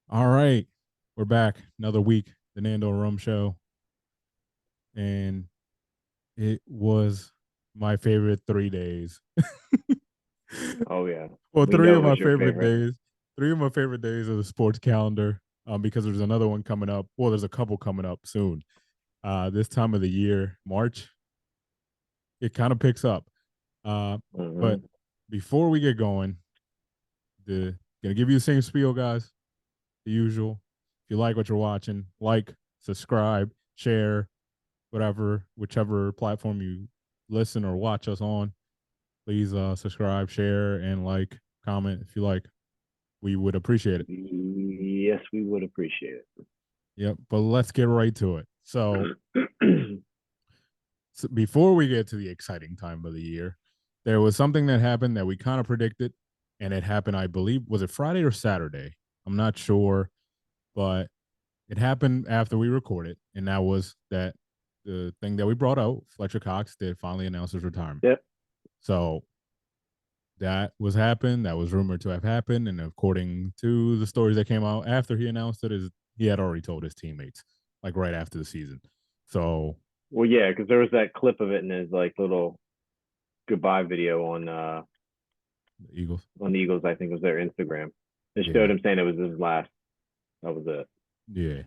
All right, we're back. Another week, the Nando Rum Show, and it was my favorite 3 days. Oh yeah, Well, we three know of it was my your favorite favorite. days. 3 of my favorite days of the sports calendar. Because there's another one coming up. Well, there's a couple coming up soon. This time of the year, March, it kind of picks up. But Hmm. before we get going, gonna give you the same spiel, guys. The usual. If you like what you're watching, like, subscribe, share, whatever, whichever platform you listen or watch us on. Please subscribe, share, and like, comment if you like. We would appreciate it. Yes, we would appreciate Yep. But let's get right to it. So, it. so before we get to the exciting time of the year, there was something that happened that we kind of predicted, and it happened, I believe, was it Friday or Saturday? I'm not sure, but it happened after we recorded, and that was that the thing that we brought out, Fletcher Cox did finally announce his retirement. Yep. So that was happened. That was rumored to have happened, and according to the stories that came out after he announced it, is he had already told his teammates like right after the season. So Well, yeah, because there was that clip of it in his like little goodbye video the Eagles, on the Eagles. I think was their Instagram. It showed yeah, him saying it was his last. That was it. yeah.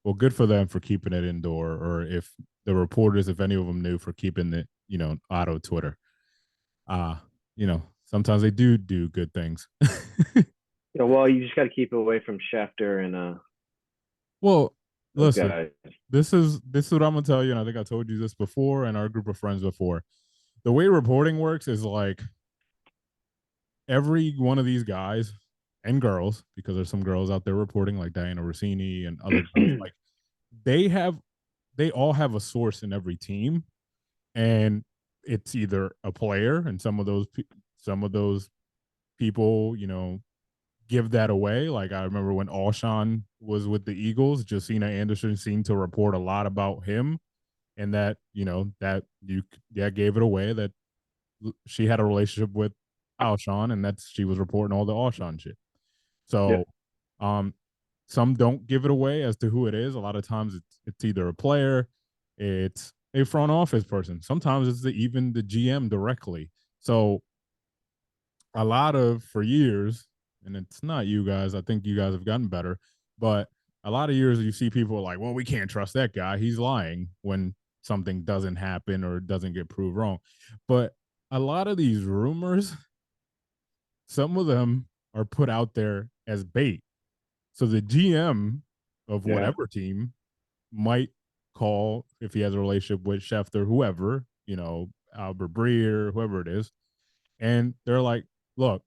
Well, good for them for keeping it indoor, or if the reporters, if any of them knew, for keeping it, auto Twitter. Uh, sometimes they do good things. Yeah, well, you just got to keep it away from Schefter and Well, those listen, guys. this is what I'm gonna tell you, and I think I told you this before and our group of friends before. The way reporting works is like every one of these guys and girls, because there's some girls out there reporting like Diana Rossini and other girls, like they have they all have a source in every team, and it's either a player, and some of those people, give that away. Like I remember when Alshon was with the Eagles, Josina Anderson seemed to report a lot about him, and that gave it away that she had a relationship with Alshon, and that's she was reporting all the Alshon shit. Yeah. So, um, some don't give it away as to who it is. A lot of times it's either a player, it's a front office person. Sometimes it's even the GM directly. So a lot of for years, and it's not you guys. I think you guys have gotten better, but a lot of years you see people like, well, we can't trust that guy. He's lying when something doesn't happen or doesn't get proved wrong. But a lot of these rumors, some of them are put out there as bait. So the GM of Yeah. whatever team might call if he has a relationship with Schefter, whoever, Albert Breer, whoever it is, and they're like, look,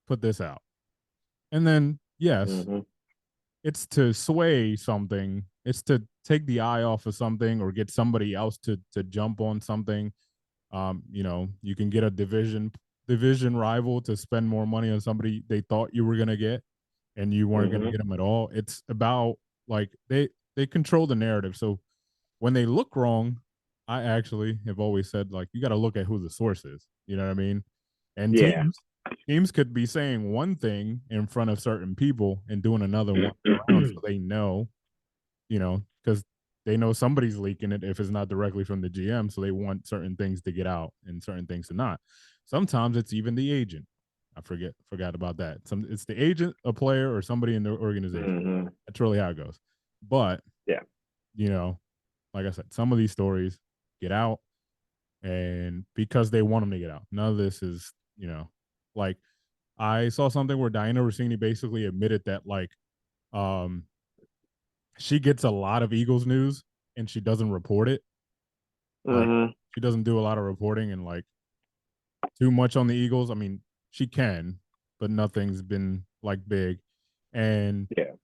put this out. And then, yes, Hmm. it's to sway something. It's to take the eye off of something or get somebody else to jump on something. You can get a division rival to spend more money on somebody they thought you were gonna get, and you weren't gonna Hmm. get them at all. It's about like they control the narrative. So when they look wrong, I actually have always said like you got to look at who the source is. You know what I mean? And Yeah. teams could be saying one thing in front of certain people and doing another one around, so they know, because they know somebody's leaking it if it's not directly from the GM. So they want certain things to get out and certain things to not. Sometimes it's even the agent. I forgot about that. It's the agent, a player, or somebody in the organization. Hmm. That's really how it goes. But Yeah. you know, like I said, some of these stories get out, and because they want them to get out. None of this is, like I saw something where Diana Rossini basically admitted that um she gets a lot of Eagles news and she doesn't report it. Like Hmm. she doesn't do a lot of reporting and like too much on the Eagles. I mean, she can, but nothing's been like big. And Yeah.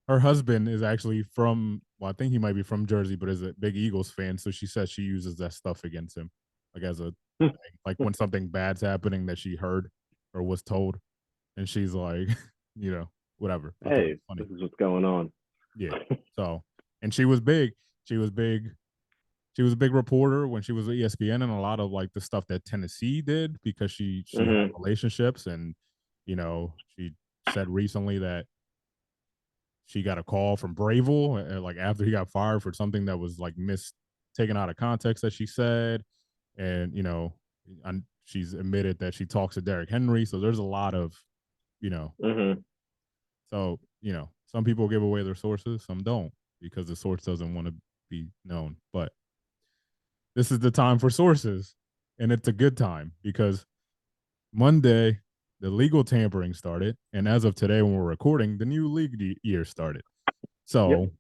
her husband is actually from, well, I think he might be from Jersey, but is a big Eagles fan. So she says she uses that stuff against him, like as a thing. Like when something bad's happening that she heard or was told, and she's like, whatever. I thought it Hey, was funny. this is what's going on. Yeah. So, and she was big. She was big. She was a big reporter when she was at ESPN, and a lot of like the stuff that Tennessee did because she had Hmm. relationships, and she said recently that she got a call from Bravel like after he got fired for something that was like taken out of context that she said, and she's admitted that she talks to Derrick Henry. So there's a lot of you know, Mhm. so some people give away their sources, some don't because the source doesn't want to be known. But this is the time for sources, and it's a good time because Monday the legal tampering started, and as of today when we're recording, the new league year started. Yep. So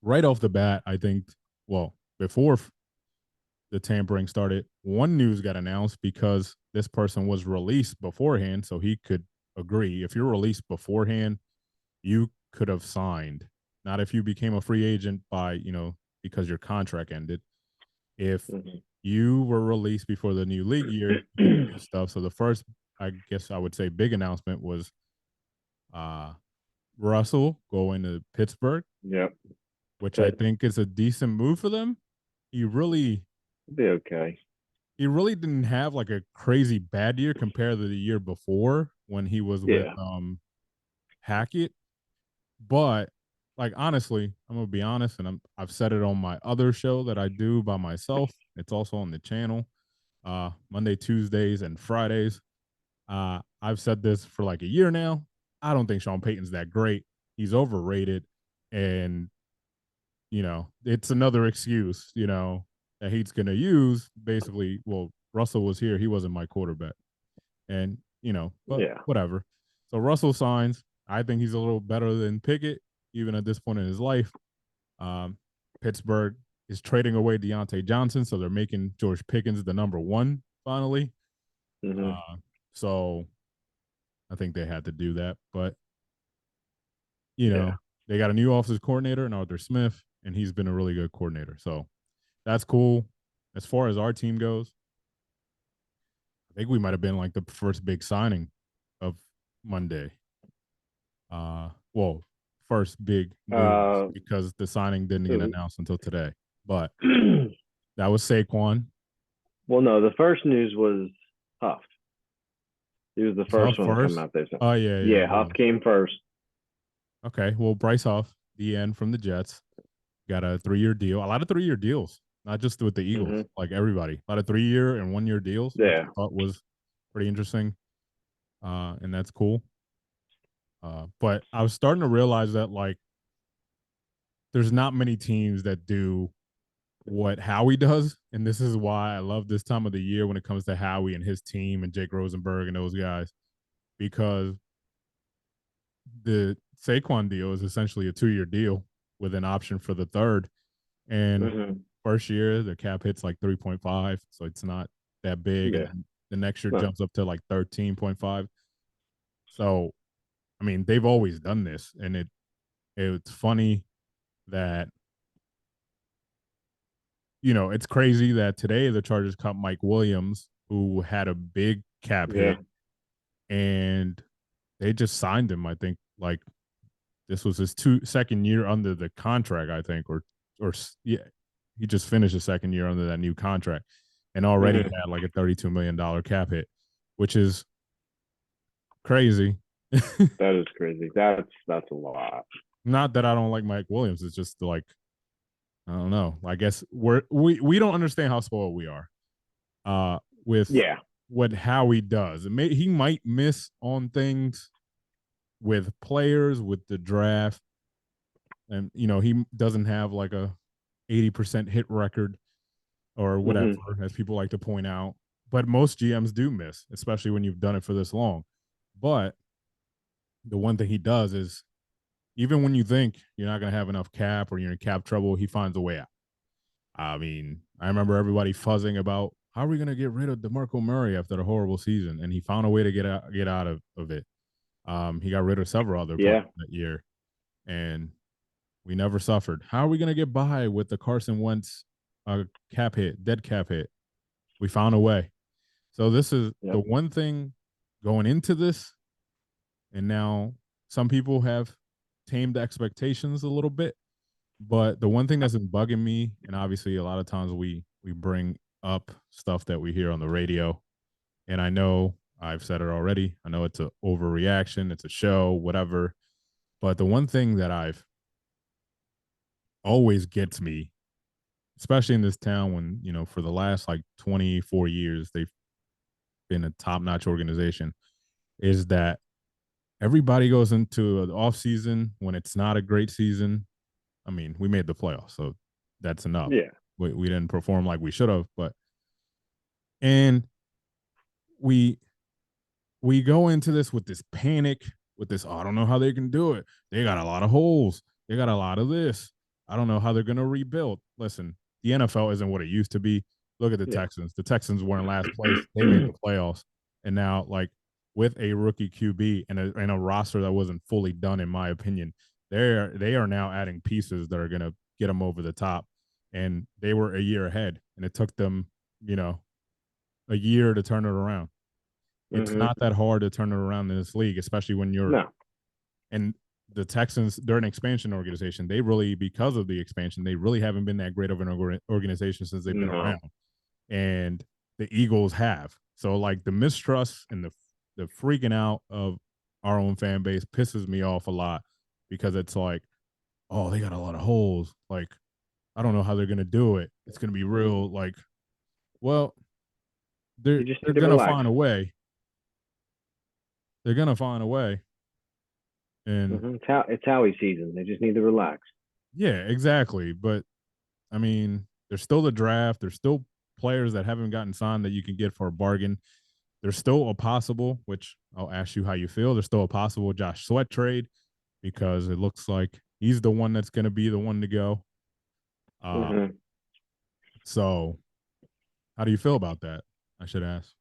right off the bat, I think, well, before the tampering started, one news got announced because this person was released beforehand, so he could agree. If you're released beforehand, you could have signed. Not if you became a free agent by, because your contract ended. If Mhm. you were released before the new league year, you could do stuff. So the first, I guess I would say, big announcement was uh Russell going to Pittsburgh, Yep. which I But think is a decent move for them. He really it'll be okay. he really didn't have like a crazy bad year compared to the year before when he was with Yeah. Hackett. But like honestly, I'm gonna be honest, and I've said it on my other show that I do by myself. It's also on the channel, Monday, Tuesdays, and Fridays. I've said this for like a year now. I don't think Sean Payton's that great. He's overrated, and it's another excuse, that he's gonna use. Basically, well, Russell was here; he wasn't my quarterback, and but Yeah. whatever. So Russell signs. I think he's a little better than Pickett, even at this point in his life. Um, Pittsburgh is trading away Deontay Johnson, so they're making George Pickens the number one finally. Mhm. So I think they had to do that, but Yeah. they got a new offensive coordinator in Arthur Smith, and he's been a really good coordinator. So that's cool. As far as our team goes, I think we might have been like the first big signing of Monday. Well, first big news Uh. because the signing didn't get So, announced until today. But that was Saquon. well, no. The first news was Huff. He was the Was Huff first one to come first? out there. So, Oh yeah, yeah, it Huff was. came first. Okay, well, Bryce Huff, the end from the Jets, got a 3-year deal. A lot of 3-year deals, not just with the Eagles, Mhm. like everybody. A lot of 3-year and 1-year deals, which I Yeah. thought was pretty interesting, and that's cool. But I was starting to realize that like there's not many teams that do what Howie does, and this is why I love this time of the year when it comes to Howie and his team and Jake Rosenberg and those guys, because the Saquon deal is essentially a 2-year deal with an option for the third. And Mhm. first year, the cap hits like 3.5, so it's not that big. And Yeah. then the next year No. jumps up to like 13.5. So, I mean, they've always done this. And it's funny that, it's crazy that today the Chargers cut Mike Williams, who had a big cap Yeah. hit, and they just signed him, I think, like this was his second year under the contract, I think, or yeah, he just finished his second year under that new contract, and already Mhm. had like a $32 million cap hit, which is crazy. That is crazy. That's a lot. Not that I don't like Mike Williams. It's just like I don't know. I guess we don't understand how spoiled we are with Yeah. what Howie does. He might miss on things with players, with the draft, and he doesn't have like a 80% hit record or whatever, Mhm. as people like to point out. But most GMs do miss, especially when you've done it for this long. But the one thing he does is even when you think you're not going to have enough cap or you're in cap trouble, he finds a way out. I mean, I remember everybody fuzzing about how are we going to get rid of DeMarco Murray after the horrible season, and he found a way to get out of it. He got rid of several other players Yeah. that year, and we never suffered. How are we going to get by with the Carson Wentz cap hit, dead cap hit? We found a way. So this is the Yep. one thing going into this, and now some people have tamed expectations a little bit. But the one thing that's been bugging me, and obviously a lot of times we bring up stuff that we hear on the radio, and I know I've said it already. I know it's an overreaction, it's a show, whatever. But the one thing that I've always gets me, especially in this town when, for the last like 24 years, they've been a top notch organization, is that everybody goes into an off season when it's not a great season. I mean, we made the playoffs, so that's enough. Yeah. We didn't perform like we should have, but and we we go into this with this panic, with this, oh, I don't know how they can do it. They got a lot of holes. They got a lot of this. I don't know how they're going to rebuild. Listen, the NFL isn't what it used to be. Look at the Yeah. Texans. The Texans were in last place. They made the playoffs. And now, like, with a rookie QB and a roster that wasn't fully done, in my opinion, they are now adding pieces that are going to get them over the top. And they were a year ahead, and it took them, you know, a year to turn it around. It's Hmm. not that hard to turn it around in this league, especially when you're No. and the Texans. They're an expansion organization. They really, because of the expansion, they really haven't been that great of an organization since they've been No. around. And the Eagles have. So like the mistrust and the freaking out of our own fan base pisses me off a lot because it's like, oh, they got a lot of holes. Like, I don't know how they're gonna do it. It's gonna be real. Like, well, they're You just they're need to gonna relax. find a way. They're gonna find a way. And It's Howie season. They just need to relax. yeah, exactly. But I mean, there's still the draft. There's still players that haven't gotten signed that you can get for a bargain. There's still a possible, which I'll ask you how you feel. There's still a possible Josh Sweat trade because it looks like he's the one that's going to be the one to go. Uh, Hmm. so, how do you feel about that? I should ask.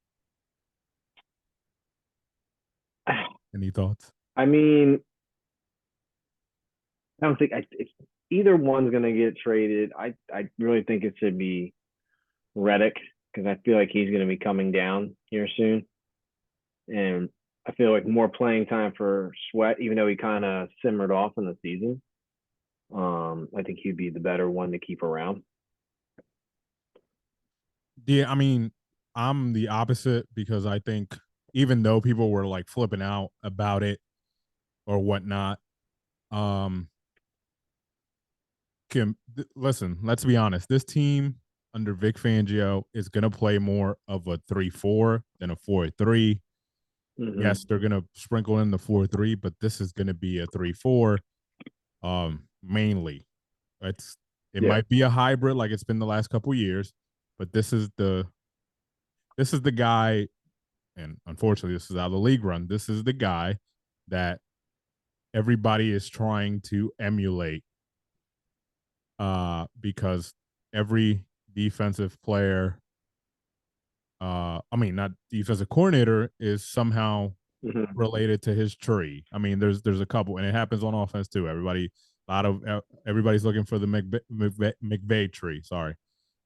Any thoughts? I mean, I don't think it's either one's gonna get traded. I really think it should be Reddick because I feel like he's gonna be coming down here soon, and I feel like more playing time for Sweat, even though he kind of simmered off in the season. I think he'd be the better one to keep around. Yeah, I mean, I'm the opposite because I think even though people were like flipping out about it or whatnot, um, listen, let's be honest. This team under Vic Fangio is going to play more of a 3-4 than a 4-3. Hmm. Yes, they're going to sprinkle in the 4-3, but this is going to be a 3-4 mainly. It Yeah. might be a hybrid like it's been the last couple years, but this is the guy, and unfortunately this is how the league run. This is the guy that everybody is trying to emulate because every defensive player, I mean, not defensive coordinator, is somehow Hmm. related to his tree. I mean, there's a couple, and it happens on offense too. Everybody's looking for the McVay tree, sorry,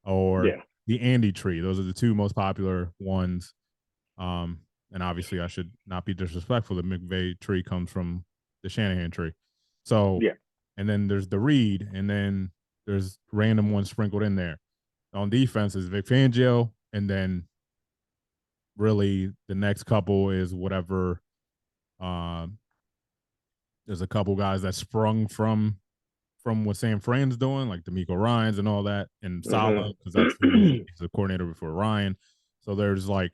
or Yeah. the Andy tree. Those are the two most popular ones. Um, and obviously, I should not be disrespectful. The McVay tree comes from the Shanahan tree. So, Yeah. and then there's the Reed, and then there's random ones sprinkled in there. On defense is Vic Fangio, and then really the next couple is whatever. Um, there's a couple guys that sprung from what Sam Fran's doing, like D'Amico Ryans and all that, and Sala, Hmm. because that's who was the coordinator before Ryan. So there's like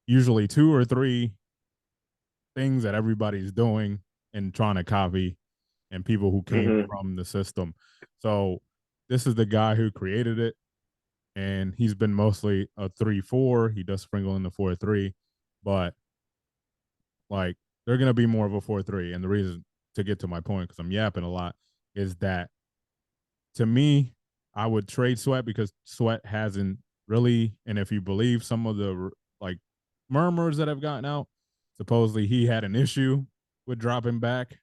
usually two or three things that everybody's doing and trying to copy, and people who came Hmm. from the system. So this is the guy who created it, and he's been mostly a 3-4. He does sprinkle in the 4-3, but like they're gonna be more of a 4-3. And the reason, to get to my point, because I'm yapping a lot, is that to me, I would trade Sweat because Sweat hasn't really, and if you believe some of the like murmurs that have gotten out, supposedly he had an issue with dropping back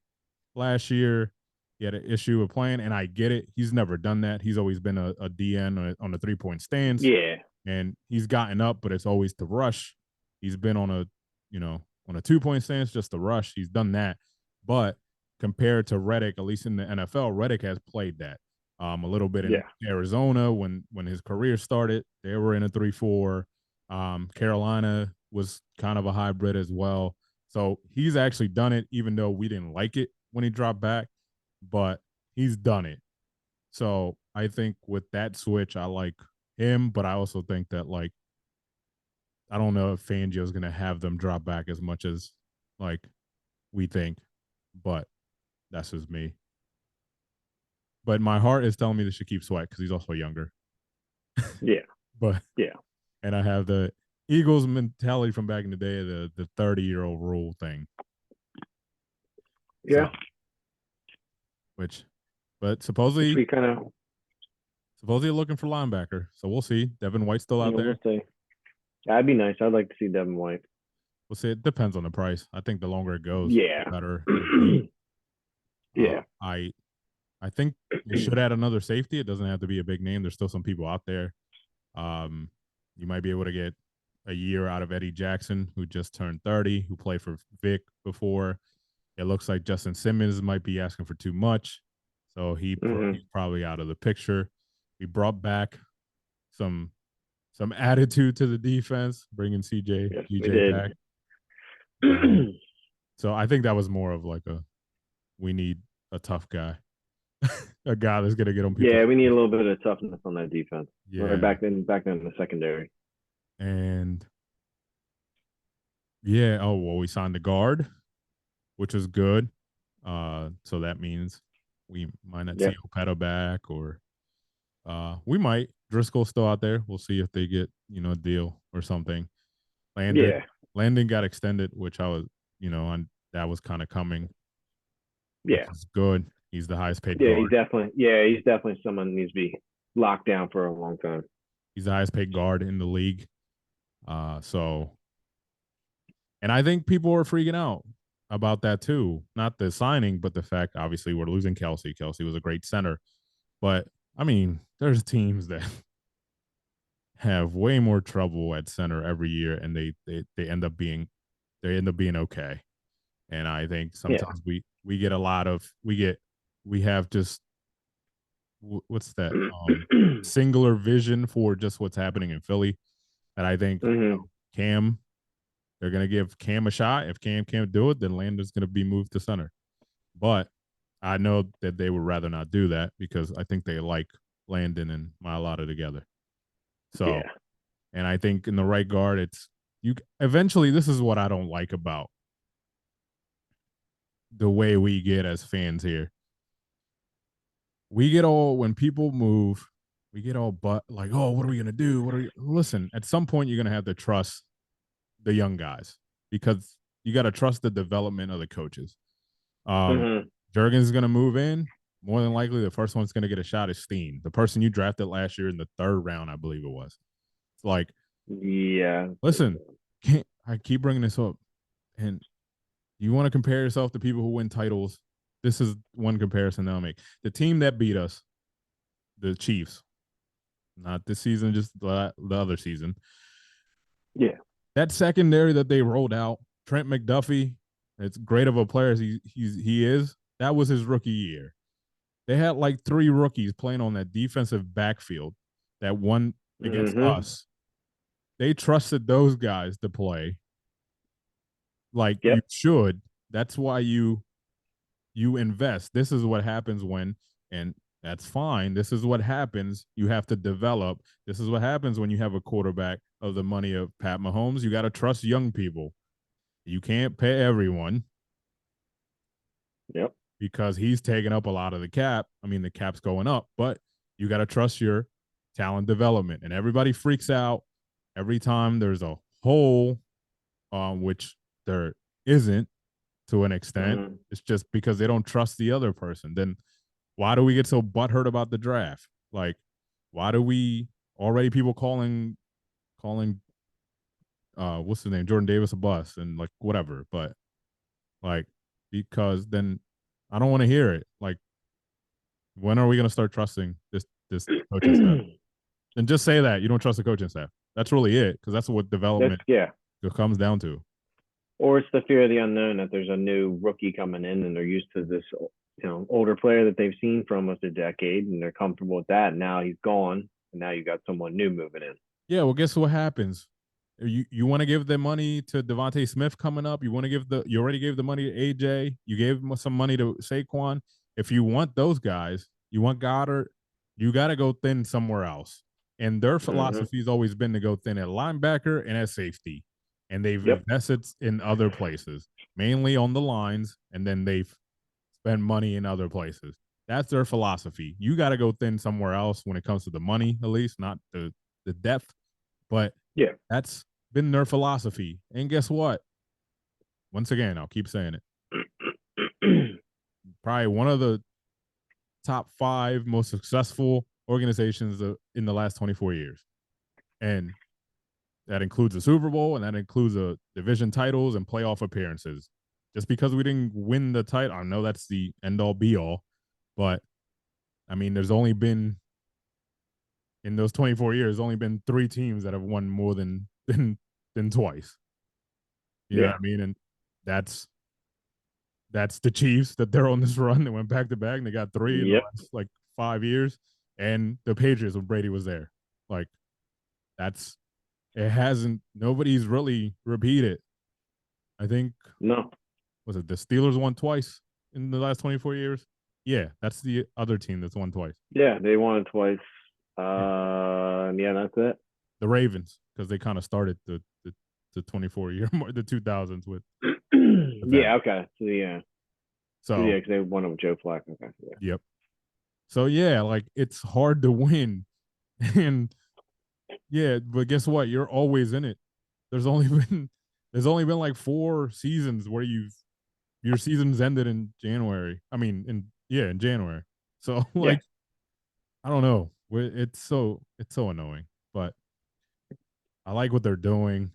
last year. He had an issue with playing, and I get it. He's never done that. He's always been a DN on a 3-point stance, Yeah. and he's gotten up, but it's always to rush. He's been on a 2-point stance just to rush. He's done that, but compared to Reddick, at least in the NFL, Reddick has played that a little bit in Yeah. Arizona when his career started. They were in a 3-4. Carolina was kind of a hybrid as well. So he's actually done it, even though we didn't like it when he dropped back, but he's done it. So I think with that switch, I like him, but I also think that like I don't know if Fangio is gonna have them drop back as much as like we think, but that's just me. But my heart is telling me they should keep Sweat because he's also younger. Yeah. But Yeah. and I have the Eagles mentality from back in the day, the 30-year-old rule thing. So Yeah. which but Which we kind of, supposedly looking for linebacker. So we'll see. Devin White's still out there. we'll see. That'd be nice. I'd like to see Devin White. We'll see. It depends on the price. I think the longer it goes, Yeah. the better it'll be. Yeah. I think they should add another safety. It doesn't have to be a big name. There's still some people out there. Um, you might be able to get a year out of Eddie Jackson, who just turned 30, who played for Vic before. It looks like Justin Simmons might be asking for too much, so Mm-hmm. he's probably out of the picture. We brought back some attitude to the defense, bringing CJ Yes, we GJ did. back. And so I think that was more of like a we need a tough guy, a guy that's gonna get on people's Yeah, we need a nerves. little bit of toughness on that defense. Right Yeah, back then in the secondary. and yeah. Oh well, we signed the guard, which is good. So that means we might not see Yep. Opeta back, or we might. Driscoll's still out there. We'll see if they get a deal or something. Landon Yeah. Landon got extended, which I was on that was kind of coming, which Yeah. is good. He's the highest paid Yeah, guard. he's definitely someone that needs to be locked down for a long time. He's the highest paid guard in the league. So, and I think people are freaking out about that too. Not the signing, but the fact obviously we're losing Kelsey. Kelsey was a great center, but I mean, there's teams that have way more trouble at center every year, and they end up being okay. And I think Yeah. sometimes we get a lot of we have just what's that singular vision for just what's happening in Philly. And I think Mm-hmm. Cam, they're gonna give Cam a shot. If Cam can't do it, then Landon's gonna be moved to center. But I know that they would rather not do that because I think they like Landon and Mailata together. So, Yeah. and I think in the right guard, it's you. Eventually, this is what I don't like about the way we get as fans here. We get all when people move, we get all but like, oh, what are we gonna do? What are you listen? At some point, you're gonna have to trust the young guys because you got to trust the development of the coaches. Um, Mm-hmm. Jurgen's going to move in. More than likely, the first one's going to get a shot is Steen, the person you drafted last year in the third round, I believe it was. It's like, Yeah. listen, I keep bringing this up, and you want to compare yourself to people who win titles. This is one comparison that I'll make. The team that beat us, the Chiefs, not this season, just the other season. Yeah. That secondary that they rolled out, Trent McDuffie, it's great of a player as he is. That was his rookie year. They had like three rookies playing on that defensive backfield that won against Mm-hmm. us. They trusted those guys to play like you Yep. should. That's why you invest. This is what happens when, and that's fine. This is what happens. You have to develop. This is what happens when you have a quarterback of the money of Pat Mahomes. You got to trust young people. You can't pay everyone Yep. because he's taking up a lot of the cap. I mean, the cap's going up, but you got to trust your talent development. And everybody freaks out every time there's a hole, which there isn't to an extent. Mm-hmm. It's just because they don't trust the other person. Then why do we get so butthurt about the draft? Like, why do we already people calling what's his name, Jordan Davis a bust and like whatever, but like because then I don't want to hear it. Like, when are we going to start trusting this coaching staff? And just say that you don't trust the coaching staff. That's really it, because that's what That's development yeah. comes down to. Or it's the fear of the unknown that there's a new rookie coming in and they're used to this, older player that they've seen for almost a decade and they're comfortable with that. And now he's gone, and now you got someone new moving in. Yeah, well, guess what happens? You want to give the money to Devontae Smith coming up. You already gave the money to AJ. You gave some money to Saquon. If you want those guys, you want Goddard, you got to go thin somewhere else. And their Mm-hmm. philosophy has always been to go thin at linebacker and at safety. And they've Yep. invested in other places, mainly on the lines, and then they've spent money in other places. That's their philosophy. You got to go thin somewhere else when it comes to the money, at least, not the depth. But Yeah. that's been their philosophy. And guess what? Once again, I'll keep saying it. Probably one of the top five most successful organizations in the last 24 years. And that includes a Super Bowl and that includes a division titles and playoff appearances. Just because we didn't win the title, I know that's the end all be all, but I mean, there's only been in those 24 years, only been three teams that have won more than twice. You know what Yeah. I mean? And that's that's the Chiefs that they're on this run. They went back to back and they got three in the Yep. last like 5 years. And the Patriots when Brady was there. Like that's it hasn't nobody's really repeated. I think No. was it the Steelers won twice in the last 24 years? Yeah, that's the other team that's won twice. Yeah, they won it twice. Yeah. Yeah, that's it. The Ravens, because they kind of started the 24 year the 2000s with Yeah. them. Okay. So yeah. So yeah, So, because they won it with Joe Flacco. Okay. Yeah. yep. So yeah, like it's hard to win. And yeah, but guess what? You're always in it. There's only been there's only been like 4 seasons where your seasons ended in January. I mean, in January. So Yeah. like I don't know. It's so annoying, but I like what they're doing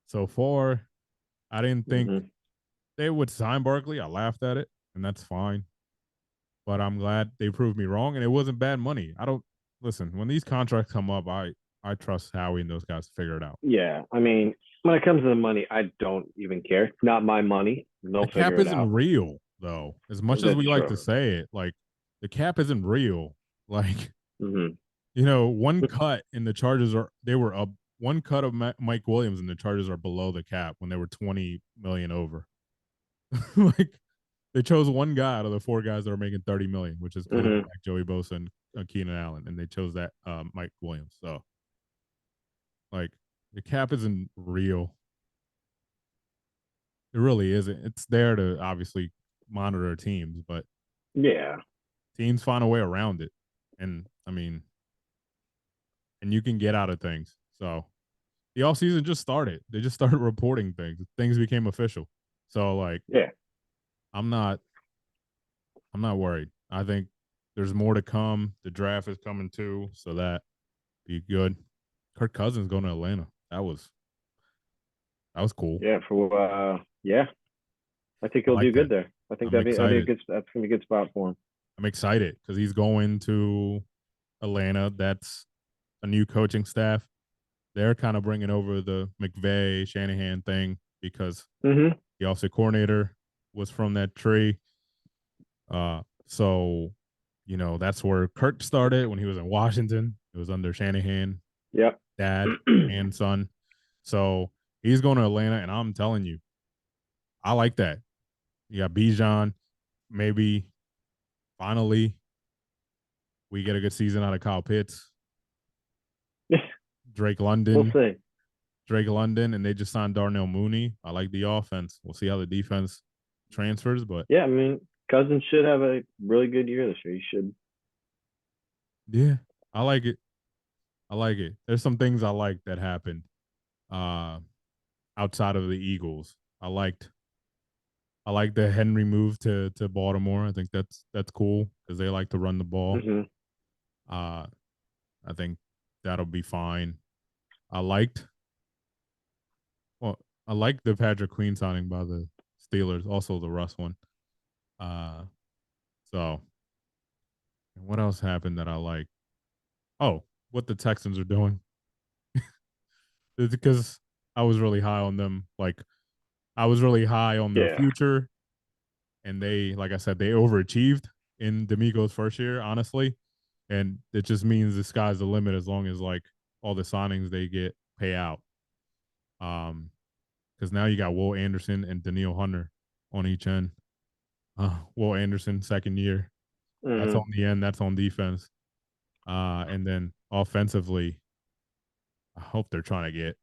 so far. I didn't think Mm-hmm. they would sign Barkley. I laughed at it, and that's fine. But I'm glad they proved me wrong, and it wasn't bad money. I don't listen when these contracts come up. I trust Howie and those guys to figure it out. Yeah. I mean, when it comes to the money, I don't even care. It's not my money. The They'll cap figure it isn't out. real though. As much as That's we like true. to say it, like the cap isn't real. Like Mm-hmm. one cut in the Chargers are they were up. One cut of Mike Williams and the Chargers are below the cap when they were 20 million over. Like they chose one guy out of the four guys that are making 30 million, which is Khalil Mm-hmm. Mack, Joey Bosa, and Keenan Allen, and they chose that Mike Williams. So like the cap isn't real. It really isn't. It's there to obviously monitor teams, but Yeah. teams find a way around it. And I mean, and you can get out of things. So the off season just started. They just started reporting things. Things became official. So like Yeah. I'm not I'm not worried. I think there's more to come. The draft is coming too, so that be good. Kirk Cousins going to Atlanta. That was cool. Yeah. For yeah, I think I he'll like do good that. there. I think I'm that'd be a excited. good. That's gonna be a good spot for him. I'm excited because he's going to Atlanta. That's a new coaching staff. They're kind of bringing over the McVay Shanahan thing because Mm-hmm. the offensive coordinator was from that tree. So that's where Kirk started when he was in Washington. It was under Shanahan, Yep. dad and son. So he's going to Atlanta, and I'm telling you, I like that. You got Bijan. Maybe finally we get a good season out of Kyle Pitts, Drake We'll London, see. and they just signed Darnell Mooney. I like the offense. We'll see how the defense transfers, but Yeah, I mean, Cousins should have a really good year this year. He should. yeah, I like it. I like it. There's some things I like that happened uh outside of the Eagles. I liked I like the Henry move to Baltimore. I think that's cool because they like to run the ball. Mm-hmm. Uh, I think that'll be fine. I liked well, I liked the Patrick Queen signing by the Steelers, also the Russ one. Uh, so what else happened that I like? Oh, what the Texans are doing because I was really high on them. Like I was really high on their Yeah. future, and they, like I said, they overachieved in D'Amico's first year, honestly. And it just means the sky's the limit as long as like all the signings they get pay out. Because now you got Will Anderson and Daniil Hunter on each end. Will Anderson, second year. That's on Mm-hmm. the end. That's on defense. And then offensively, I hope they're trying to get.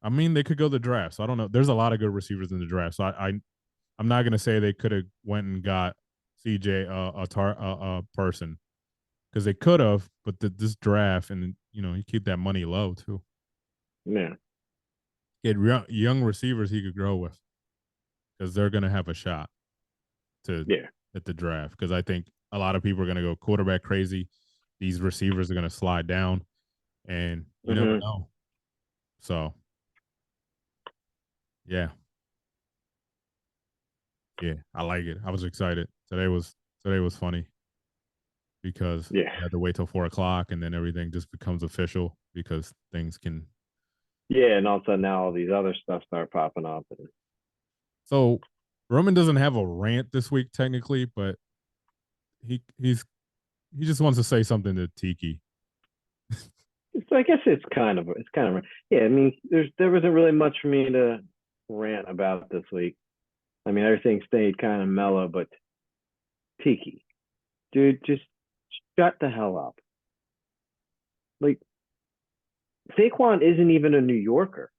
I mean, they could go the draft. So I don't know. There's a lot of good receivers in the draft. So I'm not gonna say they could have went and got CJ a person because they could have, but this draft and you keep that money low too. Yeah. Get young receivers he could grow with because they're gonna have a shot to Yeah. at the draft because I think a lot of people are gonna go quarterback crazy. These receivers are gonna slide down, and you never Mm-hmm. know. So yeah, yeah, I like it. I was excited. Today was funny because Yeah. you had to wait till 4 o'clock and then everything just becomes official because things can. Yeah. And all of a sudden now all these other stuff start popping up. And So Roman doesn't have a rant this week technically, but he just wants to say something to Tiki. so I guess it's kind of yeah. I mean, there wasn't really much for me to rant about this week. I mean, everything stayed kind of mellow, but Tiki, dude, just shut the hell up. Like Saquon isn't even a New Yorker.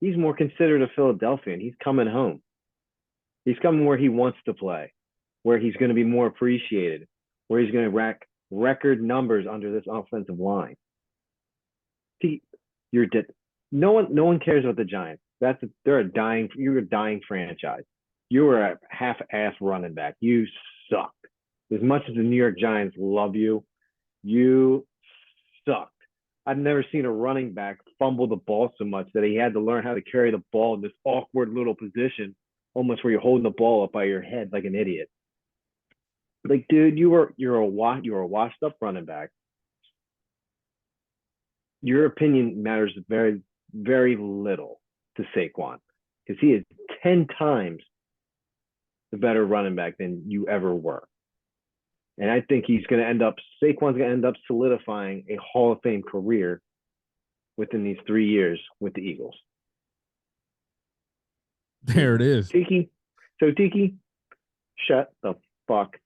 He's more considered a Philadelphian. He's coming home. He's coming where he wants to play, where he's going to be more appreciated, where he's going to rack record numbers under this offensive line. See, you're dead. No one cares about the Giants. You're a dying franchise. You are a half-ass running back. You suck. As much as the New York Giants love you, you sucked. I've never seen a running back fumble the ball so much that he had to learn how to carry the ball in this awkward little position, almost where you're holding the ball up by your head like an idiot. Like, dude, you're a washed up running back. Your opinion matters very, very little to Saquon because he is 10 times the better running back than you ever were. And I think Saquon's going to end up solidifying a Hall of Fame career within these 3 years with the Eagles. There it is. Tiki, shut the fuck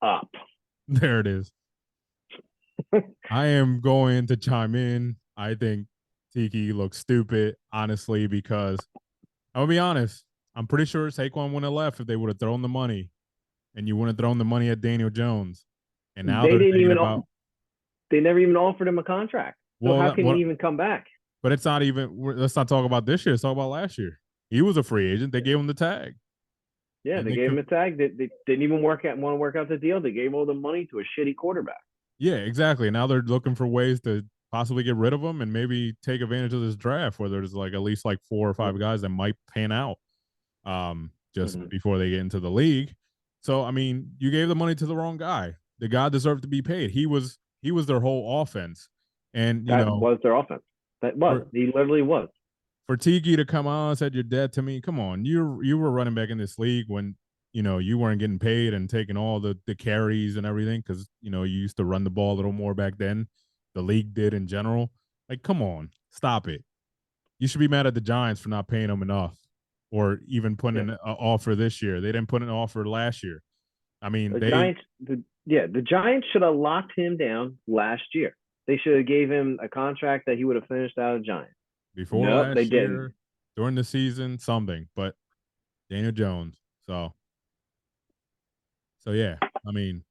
up. There it is. I am going to chime in. I think Tiki looks stupid, honestly, because I'm gonna be honest. I'm pretty sure Saquon wouldn't have left if they would have thrown the money, and you wouldn't have thrown the money at Daniel Jones. And now They they're didn't thinking even. about They never even offered him a contract. So well, how can he even come back? but it's not even. Let's not talk about this year. Let's talk about last year. He was a free agent. They gave him the tag, Yeah, and they they gave could. him a tag. They didn't even want to work out the deal. They gave all the money to a shitty quarterback. Yeah, exactly. Now they're looking for ways to possibly get rid of him and maybe take advantage of this draft where there's like at least like 4 or 5 guys that might pan out just Mm-hmm. before they get into the league. So I mean, you gave the money to the wrong guy. The guy deserved to be paid. He was their whole offense. And That was their offense. That was. for He literally was. for Tiki to come out and said you're dead to me, come on. You were running back in this league when you weren't getting paid and taking all the carries and everything because you used to run the ball a little more back then. The league did in general. Like, come on, stop it. You should be mad at the Giants for not paying him enough, or even putting Yeah. an offer this year. They didn't put an offer last year. I mean, The Giants the Giants should have locked him down last year. They should have gave him a contract that he would have finished out of Giants. before Nope, they last didn't. year, during the season, something. But Daniel Jones. So yeah. I mean,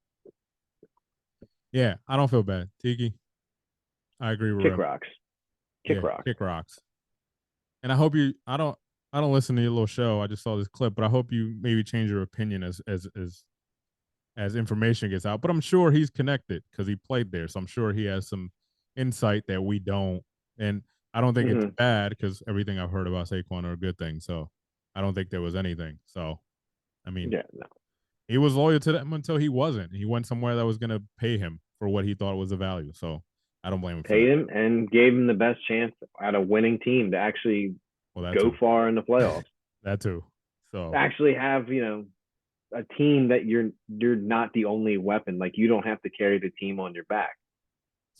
yeah, I don't feel bad. Tiki, I agree with Kick him. rocks. Kick Yeah, rocks. kick rocks. And I hope you. I don't listen to your little show. I just saw this clip, but I hope you maybe change your opinion as information gets out. But I'm sure he's connected because he played there, so I'm sure he has some insight that we don't. And I don't think it's Mm-hmm. bad because everything I've heard about Saquon are good things. So I don't think there was anything. So I mean, Yeah, no. he was loyal to them until he wasn't. He went somewhere that was going to pay him for what he thought was the value. So I don't blame him for Paid that. him and gave him the best chance at a winning team to actually Well, that go too. far in the playoffs. That too. So Actually have, a team that you're not the only weapon. Like you don't have to carry the team on your back.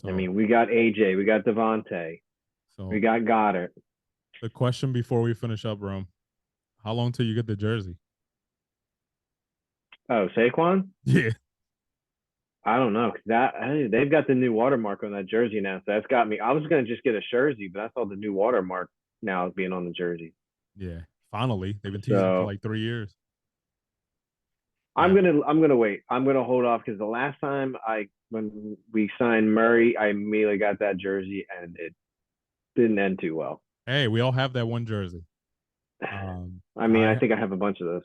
I so mean, we got AJ, we got Devontae, we so got Goddard. The question before we finish up, Rome: how long till you get the jersey? Oh, Saquon? Yeah, I don't know, 'cause they've got the new watermark on that jersey now, so that's got me. I was gonna just get a jersey, but I saw the new watermark now being on the jersey. yeah. Finally, they've been teasing for So like 3 years. I'm Yeah. gonna wait. I'm gonna hold off because the last time when we signed Murray, I immediately got that jersey and it didn't end too well. Hey, we all have that one jersey. I mean, I I think I have a bunch of those.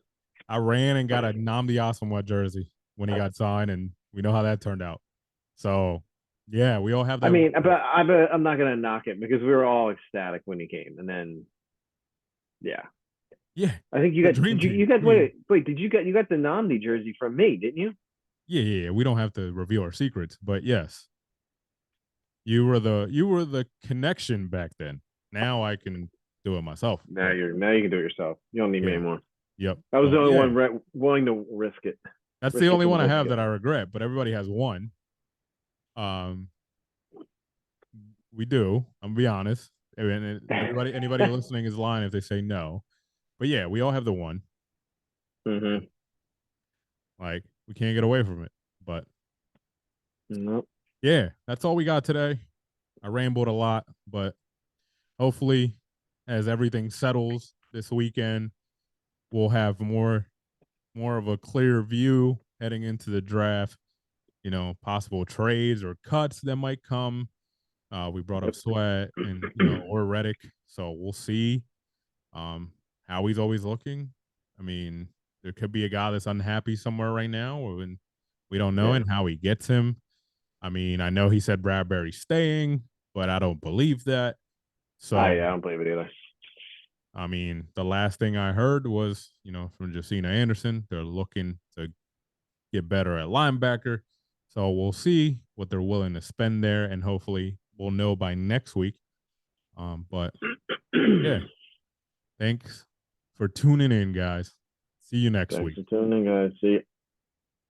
I ran and got a Namdi Asamoah jersey when he got signed, and we know how that turned out. So, yeah, we all have I that one mean, but jersey. I'm not gonna knock it because we were all ecstatic when he came, and then yeah, Yeah, I think the dream you team. got I mean, wait did you got the Namdi jersey from me, didn't you? yeah. We don't have to reveal our secrets, but yes, you were the connection back then. Now I can do it myself. But Now you can do it yourself. You don't need me yeah, anymore. yep. I was the But only yeah, one willing to that's the risk it only for the one I have biscuit. that I regret. But everybody has one. Um, we do. I'm gonna be honest. And anybody listening is lying if they say no. But yeah, we all have the one. Mm-hmm. Like we can't get away from it. But Nope. yeah, that's all we got today. I rambled a lot, but hopefully, as everything settles this weekend, we'll have more of a clear view heading into the draft. You know, possible trades or cuts that might come. We brought up Yep. Sweat and or Reddick, so we'll see. Howie's always looking. I mean, there could be a guy that's unhappy somewhere right now, and we don't know, Yeah. and how he gets him. I mean, I know he said Bradbury's staying, but I don't believe that. So, I don't believe it either. I mean, the last thing I heard was, from Josina Anderson, they're looking to get better at linebacker. So we'll see what they're willing to spend there, and hopefully we'll know by next week. But yeah, thanks for tuning in, guys. See you next Thanks week. for tuning in, guys. See you.